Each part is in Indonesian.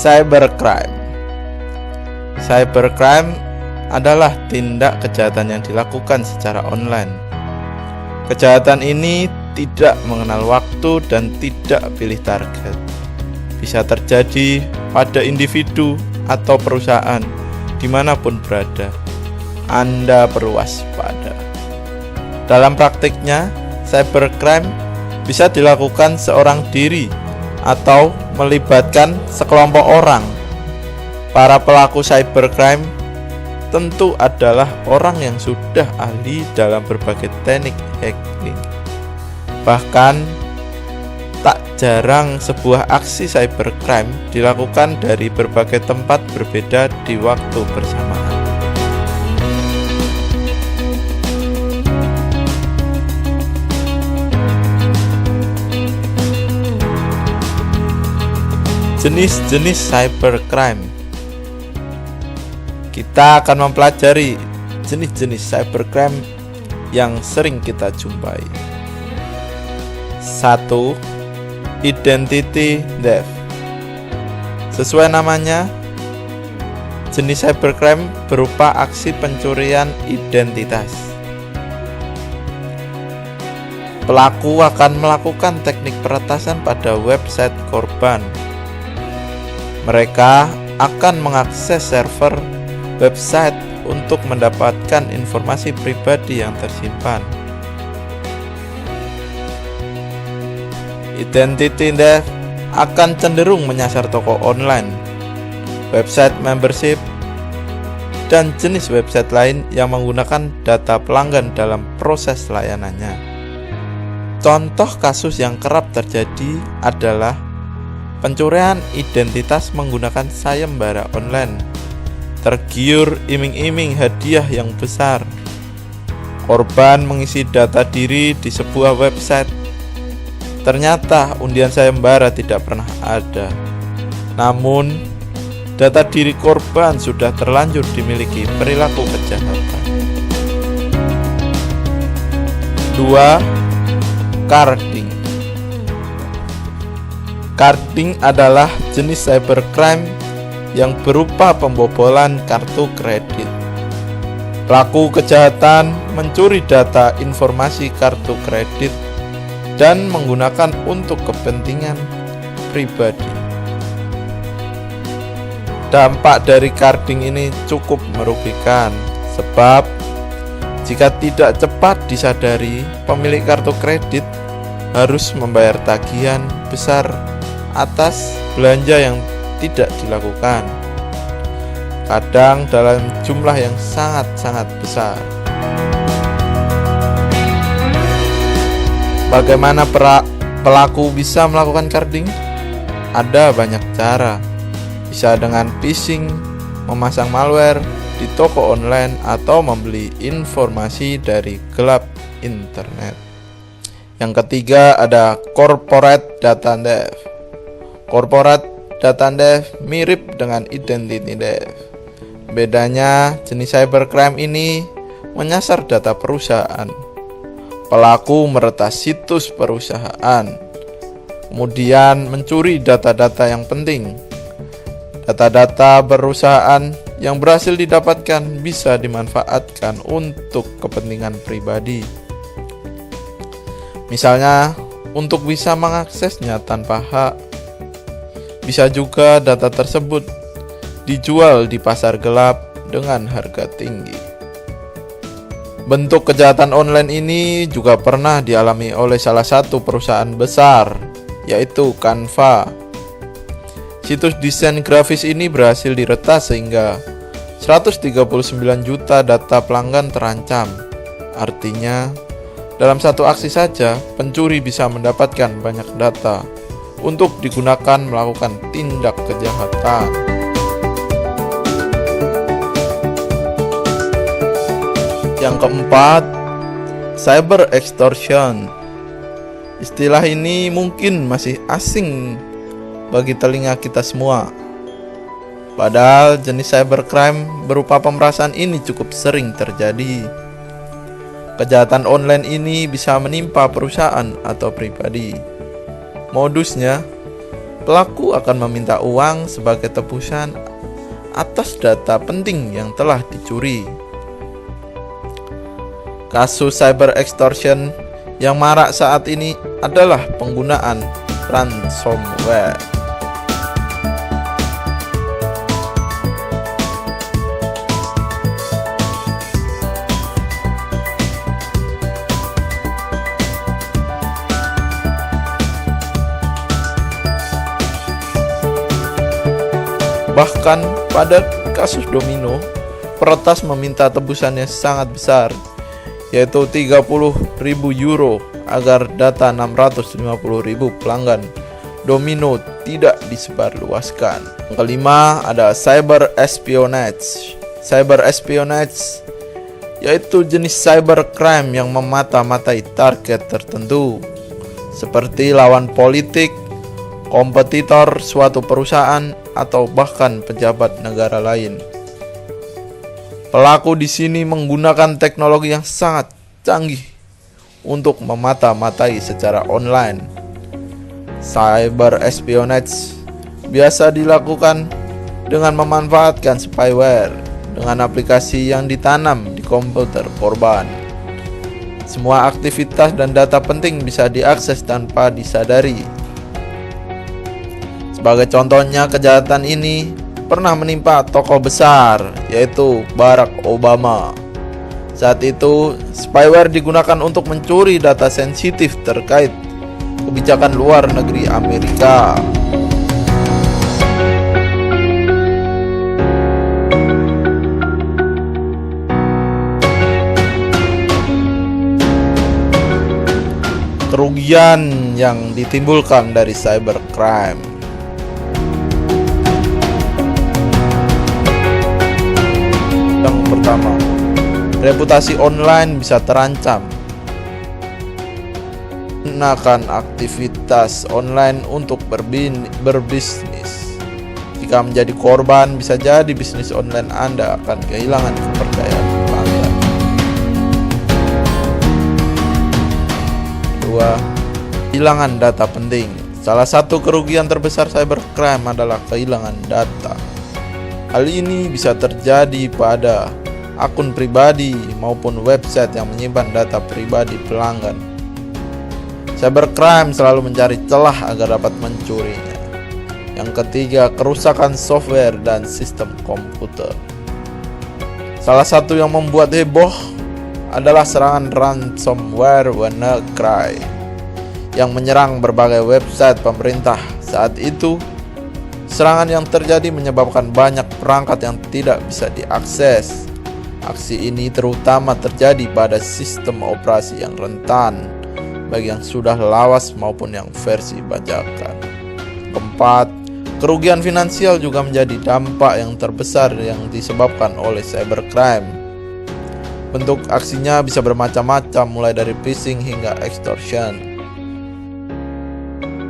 Cybercrime. Cybercrime adalah tindak kejahatan yang dilakukan secara online. Kejahatan ini tidak mengenal waktu dan tidak pilih target. Bisa terjadi pada individu atau perusahaan dimanapun berada. Anda perlu waspada. Dalam praktiknya, cybercrime bisa dilakukan seorang diri atau melibatkan sekelompok orang. Para pelaku cybercrime tentu adalah orang yang sudah ahli dalam berbagai teknik hacking. Bahkan tak jarang sebuah aksi cybercrime dilakukan dari berbagai tempat berbeda di waktu bersamaan. Jenis-jenis cybercrime. Kita akan mempelajari jenis-jenis cybercrime yang sering kita jumpai. 1. Identity theft. Sesuai namanya, jenis cybercrime berupa aksi pencurian identitas. Pelaku akan melakukan teknik peretasan pada website korban. Mereka akan mengakses server website untuk mendapatkan informasi pribadi yang tersimpan. Identity theft akan cenderung menyasar toko online, website membership, dan jenis website lain yang menggunakan data pelanggan dalam proses layanannya. Contoh kasus yang kerap terjadi adalah pencurian identitas menggunakan sayembara online. Tergiur iming-iming hadiah yang besar, korban mengisi data diri di sebuah website. Ternyata undian sayembara tidak pernah ada. Namun, data diri korban sudah terlanjur dimiliki perilaku kejahatan. 2. Carding. Carding adalah jenis cybercrime yang berupa pembobolan kartu kredit. Pelaku kejahatan mencuri data informasi kartu kredit dan menggunakan untuk kepentingan pribadi. Dampak dari carding ini cukup merugikan, sebab jika tidak cepat disadari, pemilik kartu kredit harus membayar tagihan besar atas belanja yang tidak dilakukan, kadang dalam jumlah yang sangat-sangat besar. Bagaimana pelaku bisa melakukan carding? Ada banyak cara. Bisa dengan phishing, memasang malware di toko online, atau membeli informasi dari gelap internet. Yang ketiga ada corporate data theft. Corporate data theft mirip dengan identity theft. Bedanya, jenis cybercrime ini menyasar data perusahaan. Pelaku meretas situs perusahaan, kemudian mencuri data-data yang penting. Data-data perusahaan yang berhasil didapatkan bisa dimanfaatkan untuk kepentingan pribadi. Misalnya, untuk bisa mengaksesnya tanpa hak. Bisa juga data tersebut dijual di pasar gelap dengan harga tinggi. Bentuk kejahatan online ini juga pernah dialami oleh salah satu perusahaan besar, yaitu Canva. Situs desain grafis ini berhasil diretas sehingga 139 juta data pelanggan terancam. Artinya, dalam satu aksi saja, pencuri bisa mendapatkan banyak data untuk digunakan melakukan tindak kejahatan. Yang keempat, cyber extortion. Istilah ini mungkin masih asing bagi telinga kita semua. Padahal jenis cybercrime berupa pemerasan ini cukup sering terjadi. Kejahatan online ini bisa menimpa perusahaan atau pribadi. Modusnya, pelaku akan meminta uang sebagai tebusan atas data penting yang telah dicuri. Kasus cyber extortion yang marak saat ini adalah penggunaan ransomware. Bahkan pada kasus domino, peretas meminta tebusannya sangat besar, yaitu 30.000 euro agar data 650.000 pelanggan domino tidak disebarluaskan. Yang kelima ada cyber espionage. Cyber espionage yaitu jenis cyber crime yang memata-matai target tertentu, seperti lawan politik, kompetitor suatu perusahaan, atau bahkan pejabat negara lain. Pelaku di sini menggunakan teknologi yang sangat canggih untuk memata-matai secara online. Cyber espionage biasa dilakukan dengan memanfaatkan spyware dengan aplikasi yang ditanam di komputer korban. Semua aktivitas dan data penting bisa diakses tanpa disadari. Sebagai contohnya, kejahatan ini pernah menimpa tokoh besar, yaitu Barack Obama. Saat itu, spyware digunakan untuk mencuri data sensitif terkait kebijakan luar negeri Amerika. Kerugian yang ditimbulkan dari cybercrime. Yang pertama, reputasi online bisa terancam. Gunakan aktivitas online untuk berbisnis. Jika menjadi korban, bisa jadi bisnis online Anda akan kehilangan kepercayaan pelanggan. Kedua, kehilangan data penting. Salah satu kerugian terbesar cybercrime adalah kehilangan data. Hal ini bisa terjadi pada akun pribadi maupun website yang menyimpan data pribadi pelanggan. Cybercrime selalu mencari celah agar dapat mencurinya. Yang ketiga, kerusakan software dan sistem komputer. Salah satu yang membuat heboh adalah serangan ransomware WannaCry yang menyerang berbagai website pemerintah. Saat itu, serangan yang terjadi menyebabkan banyak perangkat yang tidak bisa diakses. Aksi ini terutama terjadi pada sistem operasi yang rentan, baik yang sudah lawas maupun yang versi bajakan. Keempat, kerugian finansial juga menjadi dampak yang terbesar yang disebabkan oleh cybercrime. Bentuk aksinya bisa bermacam-macam, mulai dari phishing hingga extortion.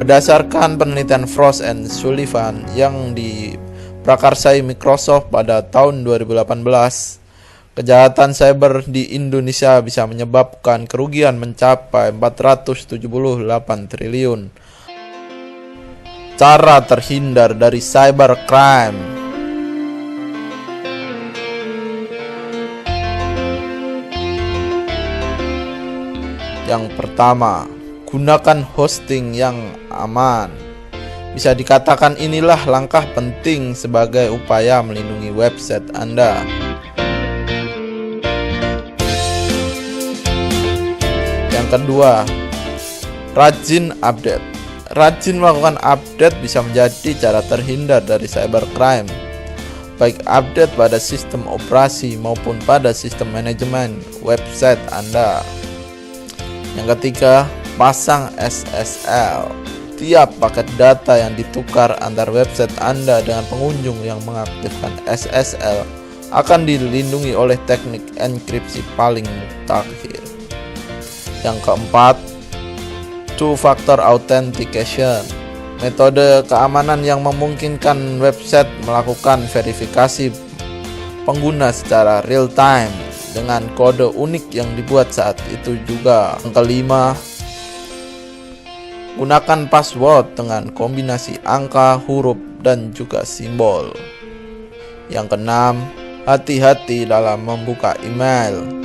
Berdasarkan penelitian Frost and Sullivan yang diprakarsai Microsoft pada tahun 2018, kejahatan cyber di Indonesia bisa menyebabkan kerugian mencapai 478 triliun. Cara terhindar dari cybercrime. Yang pertama, gunakan hosting yang aman. Bisa dikatakan inilah langkah penting sebagai upaya melindungi website Anda. Yang kedua, rajin update. Rajin melakukan update bisa menjadi cara terhindar dari cybercrime, baik update pada sistem operasi maupun pada sistem manajemen website Anda. Yang ketiga, pasang SSL. Tiap paket data yang ditukar antar website Anda dengan pengunjung yang mengaktifkan SSL akan dilindungi oleh teknik enkripsi paling mutakhir. Yang keempat, two-factor authentication. Metode keamanan yang memungkinkan website melakukan verifikasi pengguna secara real time dengan kode unik yang dibuat saat itu juga. Yang kelima, Gunakan password dengan kombinasi angka, huruf, dan juga simbol. Yang keenam, hati-hati dalam membuka email.